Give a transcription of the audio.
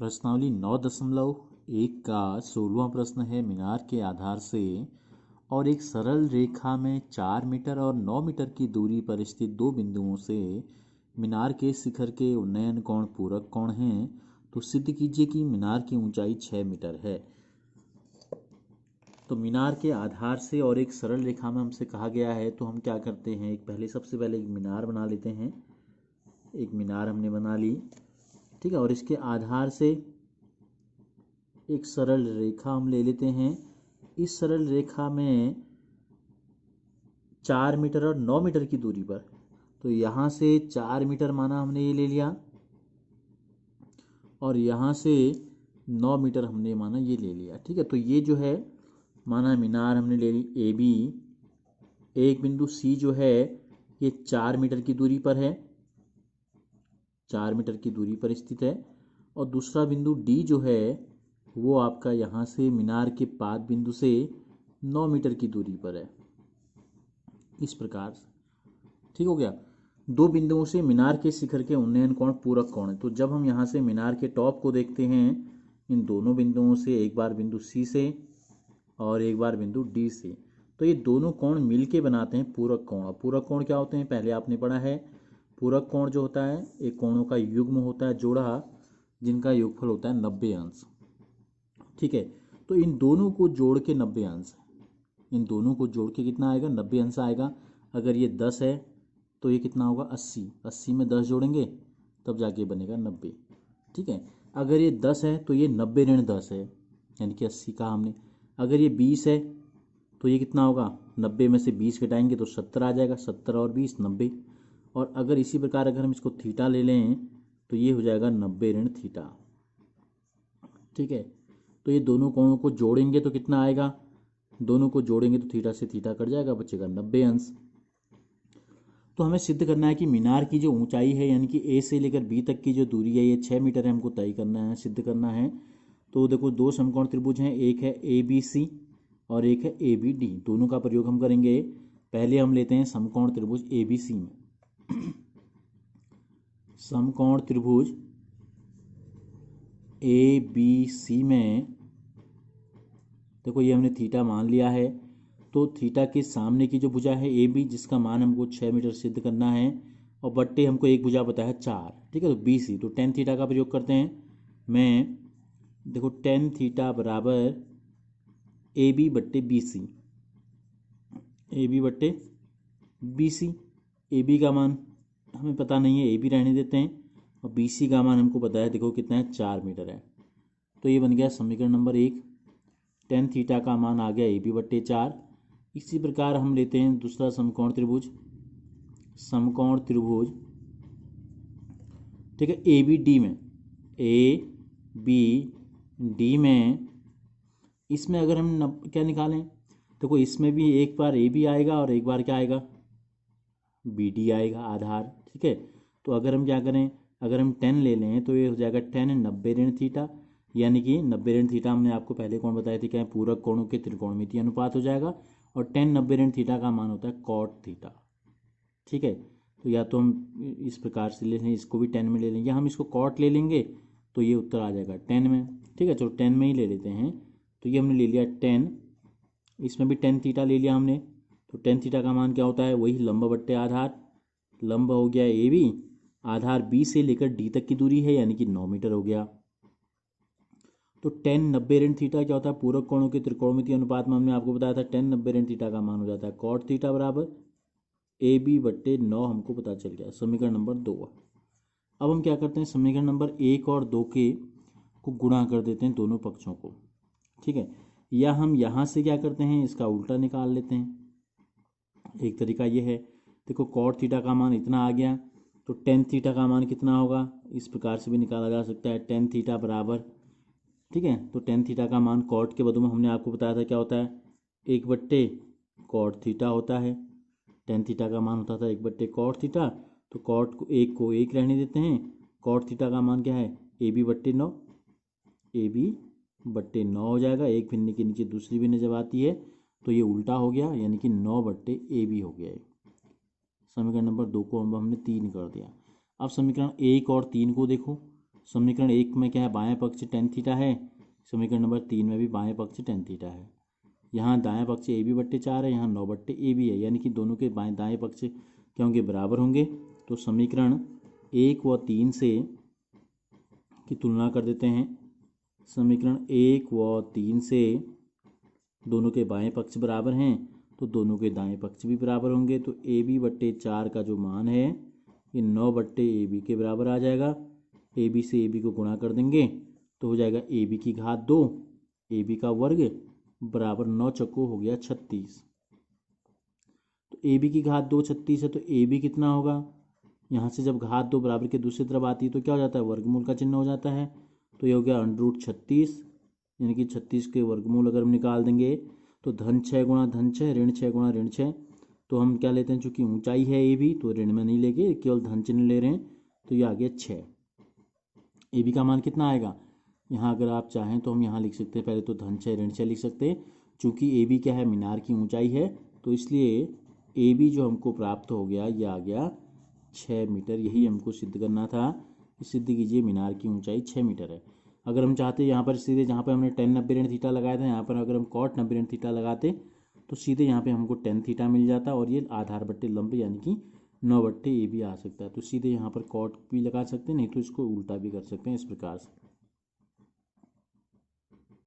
प्रश्नावली 9.1 का 16वां प्रश्न है। मीनार के आधार से और एक सरल रेखा में 4 मीटर और 9 मीटर की दूरी पर स्थित दो बिंदुओं से मीनार के शिखर के उन्नयन कोण पूरक कोण हैं, तो सिद्ध कीजिए कि मीनार की ऊंचाई 6 मीटर है। तो मीनार के आधार से और एक सरल रेखा में हमसे कहा गया है, तो हम क्या करते हैं, सबसे पहले एक मीनार बना लेते हैं। एक मीनार हमने बना ली, ठीक है। और इसके आधार से एक सरल रेखा हम ले लेते हैं। इस सरल रेखा में 4 मीटर और 9 मीटर की दूरी पर, तो यहाँ से 4 मीटर माना हमने ये ले लिया और यहाँ से 9 मीटर हमने माना ये ले लिया, ठीक है। तो ये जो है माना मीनार हमने ले ली ए बी। एक बिंदु सी जो है ये 4 मीटर की दूरी पर है, 4 मीटर की दूरी पर स्थित है। और दूसरा बिंदु डी जो है वो आपका यहाँ से मीनार के पाद बिंदु से 9 मीटर की दूरी पर है, इस प्रकार से, ठीक हो गया। दो बिंदुओं से मीनार के शिखर के उन्नयन कोण पूरक कोण है। तो जब हम यहाँ से मीनार के टॉप को देखते हैं, इन दोनों बिंदुओं से, एक बार बिंदु सी से और एक बार बिंदु डी से, तो ये दोनों कोण मिलके बनाते हैं पूरक कोण। और पूरक कोण क्या होते हैं, पहले आपने पढ़ा है। पूरक कोण जो होता है एक कोणों का युग्म होता है, जोड़ा, जिनका योगफल होता है 90 अंश, ठीक है। तो इन दोनों को जोड़ के 90 अंश, इन दोनों को जोड़ के कितना आएगा, 90 अंश आएगा। अगर ये 10 है तो ये कितना होगा, 80। 80 में 10 जोड़ेंगे तब जाके बनेगा 90, ठीक है। अगर ये 10 है तो ये 90 ऋण 10 है, यानी कि 80 का हमने। अगर ये 20 है तो ये कितना होगा, 90 में से 20 घटाएंगे तो 70 आ जाएगा। 70 और 20 90। और अगर इसी प्रकार अगर हम इसको थीटा ले लें तो ये हो जाएगा 90 ऋण थीटा, ठीक है। तो ये दोनों कोणों को जोड़ेंगे तो कितना आएगा, दोनों को जोड़ेंगे तो थीटा से थीटा कट जाएगा, बचेगा 90 अंश। तो हमें सिद्ध करना है कि मीनार की जो ऊंचाई है, यानी कि ए से लेकर बी तक की जो दूरी है ये 6 मीटर है, हमको तय करना है, सिद्ध करना है। तो देखो दो समकोण त्रिभुज हैं, एक है ए बी सी और एक है ए बी डी। दोनों का प्रयोग हम करेंगे। पहले हम लेते हैं समकोण त्रिभुज ए बी सी में। समकोण त्रिभुज ए बी सी में देखो ये हमने थीटा मान लिया है। तो थीटा के सामने की जो भुजा है ए बी, जिसका मान हमको 6 मीटर सिद्ध करना है, और बट्टे हमको एक भुजा पता है 4, ठीक है। तो बी सी, तो टेन थीटा का प्रयोग करते हैं। मैं देखो टेन थीटा बराबर ए बी बट्टे बी सी, ए बी बट्टे बी सी। ए बी का मान हमें पता नहीं है, ए बी रहने देते हैं, और बी सी का मान हमको पता है, देखो कितना है, 4 मीटर है। तो ये बन गया समीकरण नंबर 1। टेन थीटा का मान आ गया ए बी बट्टे 4। इसी प्रकार हम लेते हैं दूसरा समकोण त्रिभुज, समकोण त्रिभुज, ठीक है, ए बी डी में। ए बी डी में इसमें अगर हम क्या निकालें, देखो इसमें भी एक बार ए बी आएगा और एक बार क्या आएगा, बी डी आएगा आधार, ठीक है। तो अगर हम क्या करें, अगर हम 10 ले लें तो ये हो जाएगा 10 90 ऋण थीटा, यानी कि 90 ऋण थीटा हमने आपको पहले कौन बताए थे, क्या है, पूरक कोणों के त्रिकोणमितीय अनुपात हो जाएगा। और 10 90 ऋण थीटा का मान होता है कॉट थीटा, ठीक है। तो या तो हम इस प्रकार से ले लें, इसको भी 10 में ले लेंगे, या हम इसको कॉट ले लेंगे तो ये उत्तर आ जाएगा 10 में, ठीक है। चलो 10 में ही ले लेते हैं। तो ये हमने ले लिया 10, इसमें भी 10 थीटा ले लिया हमने। तो 10 थीटा का मान क्या होता है, वही लंब बट्टे आधार। लंब हो गया ए बी, आधार बी से लेकर डी तक की दूरी है, यानी कि 9 मीटर हो गया। तो 10 90 ऋण थीटा क्या होता है, पूरक कोणों के त्रिकोणमितीय अनुपात में हमने आपको बताया था 10 90 ऋण थीटा का मान हो जाता है कॉट थीटा बराबर ए बी बट्टे 9, हमको पता चल गया, समीकरण नंबर 2। अब हम क्या करते हैं, समीकरण नंबर 1 और 2 के को गुणा कर देते हैं दोनों पक्षों को, ठीक है। या हम यहाँ से क्या करते हैं, इसका उल्टा निकाल लेते हैं। एक तरीका ये है, देखो कॉट थीटा का मान इतना आ गया, तो टेन थीटा का मान कितना होगा, इस प्रकार से भी निकाला जा सकता है, टेन थीटा बराबर, ठीक है। तो टेन थीटा का मान कॉट के बदले में हमने आपको बताया था क्या होता है, 1 बट्टे कॉट थीटा होता है। टेन थीटा का मान होता था 1 बट्टे कॉट थीटा, तो कॉट को एक रहने देते हैं। कॉट थीटा का मान क्या है, ए बी बट्टे 9, ए बी बट्टे 9 हो जाएगा। एक भिन्न के नीचे दूसरी भिन्न जब आती है तो ये उल्टा हो गया, यानी कि 9 बट्टे ए बी हो गया है। समीकरण नंबर 2 को हमने 3 कर दिया। अब समीकरण 1 और 3 को देखो। समीकरण 1 में क्या है, बाएं पक्ष टेन थीटा है, समीकरण नंबर 3 में भी बाएं पक्ष टेन थीटा है। यहाँ दाएं पक्ष ए बी बट्टे 4 है, यहाँ 9 बट्टे ए बी है, यानी कि दोनों के बाएं दाएं पक्ष क्या होंगे, बराबर होंगे। तो समीकरण 1 व 3 से की तुलना कर देते हैं। समीकरण 1 व 3 से दोनों के बाएं पक्ष बराबर हैं, तो दोनों के दाएं पक्ष भी बराबर होंगे। तो ए बी बट्टे 4 का जो मान है ये 9 बट्टे ए बी के बराबर आ जाएगा। ए बी से ए बी को गुणा कर देंगे तो हो जाएगा ए बी की घात 2 ए बी का वर्ग बराबर 9 चक्को हो गया 36। तो ए बी की घात 2 36 है, तो ए बी कितना होगा, यहाँ से जब घात 2 बराबर के दूसरी तरफ आती है तो क्या हो जाता है, वर्गमूल का चिन्ह हो जाता है। तो ये हो गया √36, यानी कि 36 के वर्गमूल अगर हम निकाल देंगे तो धन 6 गुणा धन 6 ऋण 6 गुणा ऋण 6। तो हम क्या लेते हैं, चूंकि ऊंचाई है ए बी तो ऋण में नहीं लेके केवल धन चिन्ह ले रहे हैं, तो ये आ गया 6। ए बी का मान कितना आएगा, यहाँ अगर आप चाहें तो हम यहाँ लिख सकते हैं, पहले तो धन 6 ऋण 6 लिख सकते हैं। चूंकि ए बी क्या है, मीनार की ऊंचाई है, तो इसलिए ए बी जो हमको प्राप्त हो गया ये आ गया 6 मीटर। यही हमको सिद्ध करना था। सिद्ध कीजिए मीनार की ऊंचाई 6 मीटर है। अगर हम चाहते यहाँ पर सीधे, जहाँ पर हमने tan 90 ऋण थीटा लगाया था, यहाँ पर अगर हम cot 90 ऋण थीटा लगाते तो सीधे यहाँ पे हमको tan थीटा मिल जाता और ये आधार बट्टे लंब यानी कि 9 बट्टे ए बी आ सकता है। तो सीधे यहाँ पर cot भी लगा सकते हैं, नहीं तो इसको उल्टा भी कर सकते हैं इस प्रकार से।